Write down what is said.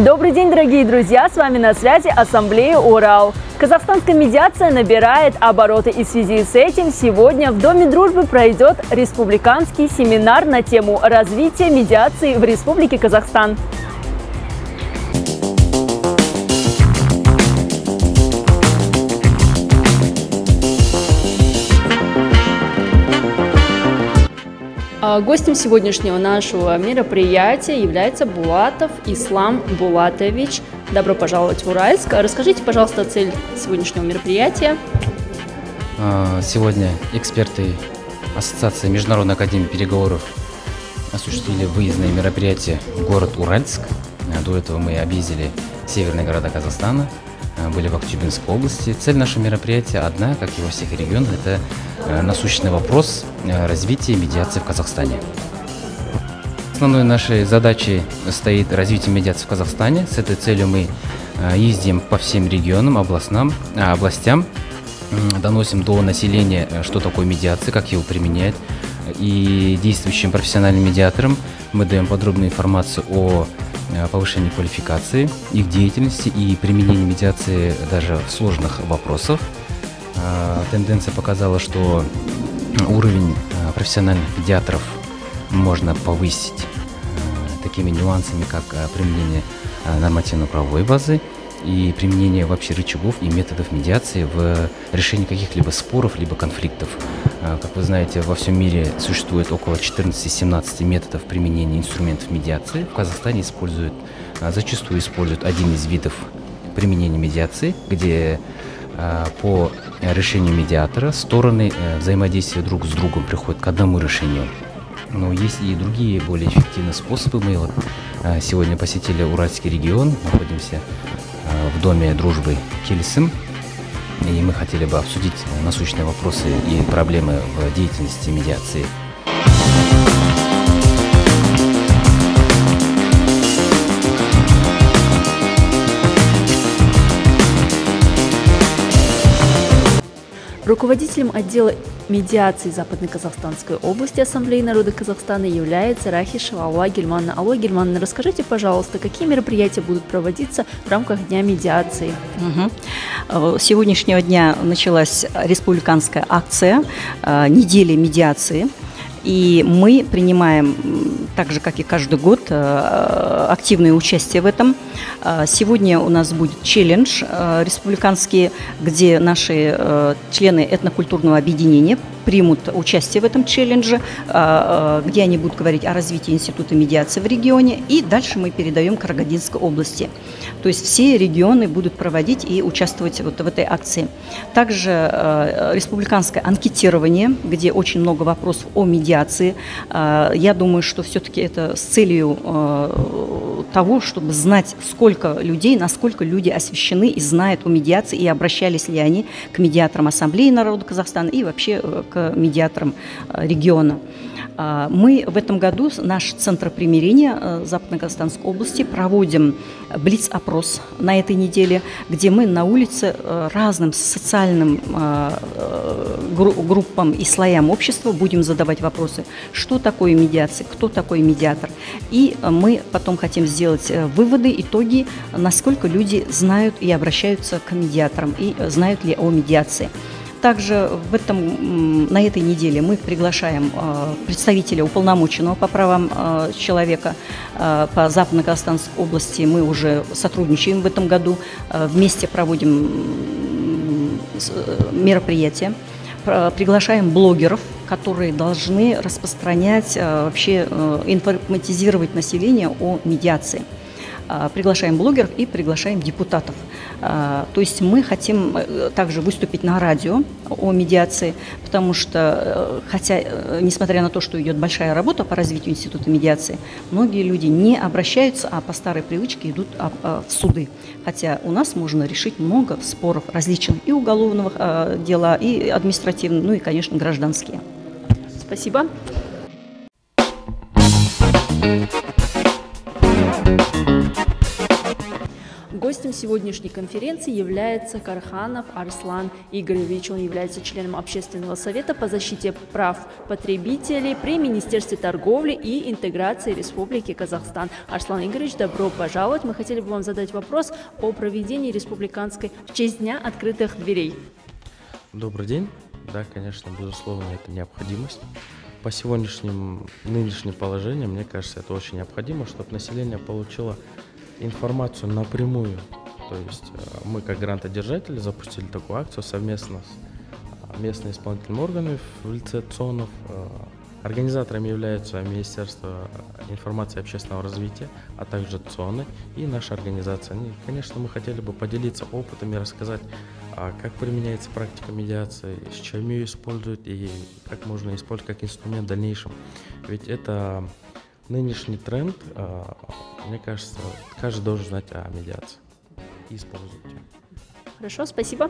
Добрый день, дорогие друзья! С вами на связи Ассамблея Урал. Казахстанская медиация набирает обороты, и в связи с этим сегодня в Доме дружбы пройдет республиканский семинар на тему развития медиации в Республике Казахстан. Гостем сегодняшнего нашего мероприятия является Булатов Ислам Булатович. Добро пожаловать в Уральск. Расскажите, пожалуйста, цель сегодняшнего мероприятия. Сегодня эксперты Ассоциации Международной академии переговоров осуществили выездные мероприятия в город Уральск. До этого мы объездили северные города Казахстана, были в Актюбинской области. Цель нашего мероприятия одна, как и во всех регионах, это насущный вопрос развития медиации в Казахстане. Основной нашей задачей стоит развитие медиации в Казахстане. С этой целью мы ездим по всем регионам, областям, доносим до населения, что такое медиация, как его применять. И действующим профессиональным медиаторам мы даем подробную информацию о повышении квалификации, их деятельности и применении медиации даже в сложных вопросах. Тенденция показала, что уровень профессиональных медиаторов можно повысить такими нюансами, как применение нормативно-правовой базы и применение вообще рычагов и методов медиации в решении каких-либо споров, либо конфликтов. Как вы знаете, во всем мире существует около 14-17 методов применения инструментов медиации. В Казахстане зачастую используют один из видов применения медиации, где по решению медиатора стороны взаимодействия друг с другом приходят к одному решению. Но есть и другие, более эффективные способы. Мы сегодня посетили Уральский регион, находимся в Доме дружбы Келесым, и мы хотели бы обсудить насущные вопросы и проблемы в деятельности медиации. Руководителем отдела медиации Западно-Казахстанской области Ассамблеи народа Казахстана является Рахишева Алла Гельмановна. Алла Гельмановна, расскажите, пожалуйста, какие мероприятия будут проводиться в рамках Дня медиации? С сегодняшнего дня началась республиканская акция «Неделя медиации». И мы принимаем, так же, как и каждый год, активное участие в этом. Сегодня у нас будет челлендж республиканский, где наши члены этнокультурного объединения примут участие в этом челлендже, где они будут говорить о развитии института медиации в регионе. И дальше мы передаем Карагандинской области. То есть все регионы будут проводить и участвовать вот в этой акции. Также республиканское анкетирование, где очень много вопросов о медиации. Я думаю, что все-таки это с целью того, чтобы знать, сколько людей, насколько люди освещены и знают о медиации, и обращались ли они к медиаторам Ассамблеи народа Казахстана и вообще к медиаторам региона. Мы в этом году, наш Центр примирения Западно-Казахстанской области, проводим блиц-опрос на этой неделе, где мы на улице разным социальным группам и слоям общества будем задавать вопросы, что такое медиация, кто такой медиатор. И мы потом хотим сделать выводы, итоги, насколько люди знают и обращаются к медиаторам, и знают ли о медиации. Также на этой неделе мы приглашаем представителя уполномоченного по правам человека по Западно-Казахстанской области. Мы уже сотрудничаем в этом году, вместе проводим мероприятия. Приглашаем блогеров, которые должны распространять, вообще информатизировать население о медиации. Приглашаем блогеров и приглашаем депутатов. То есть мы хотим также выступить на радио о медиации, потому что, хотя, несмотря на то, что идет большая работа по развитию института медиации, многие люди не обращаются, а по старой привычке идут в суды. Хотя у нас можно решить много споров различных, и уголовных дела, и административных, ну и, конечно, гражданские. Спасибо. гостем сегодняшней конференции является Карханов Арслан Игоревич. Он является членом Общественного совета по защите прав потребителей при Министерстве торговли и интеграции Республики Казахстан. Арслан Игоревич, добро пожаловать. Мы хотели бы вам задать вопрос о проведении республиканской в честь Дня открытых дверей. Добрый день. Да, конечно, безусловно, это необходимость. По нынешним положениям, мне кажется, это очень необходимо, чтобы население получило информацию напрямую. То есть мы, как грантодержатели, запустили такую акцию совместно с местными исполнительными органами в лице ЦОНов. Организаторами являются Министерство информации и общественного развития, а также ЦОНы и наша организация. И, конечно, мы хотели бы поделиться опытом и рассказать, как применяется практика медиации, с чем ее используют и как можно использовать как инструмент в дальнейшем. Ведь это нынешний тренд, мне кажется, каждый должен знать о медиации и использовать ее. Хорошо, спасибо.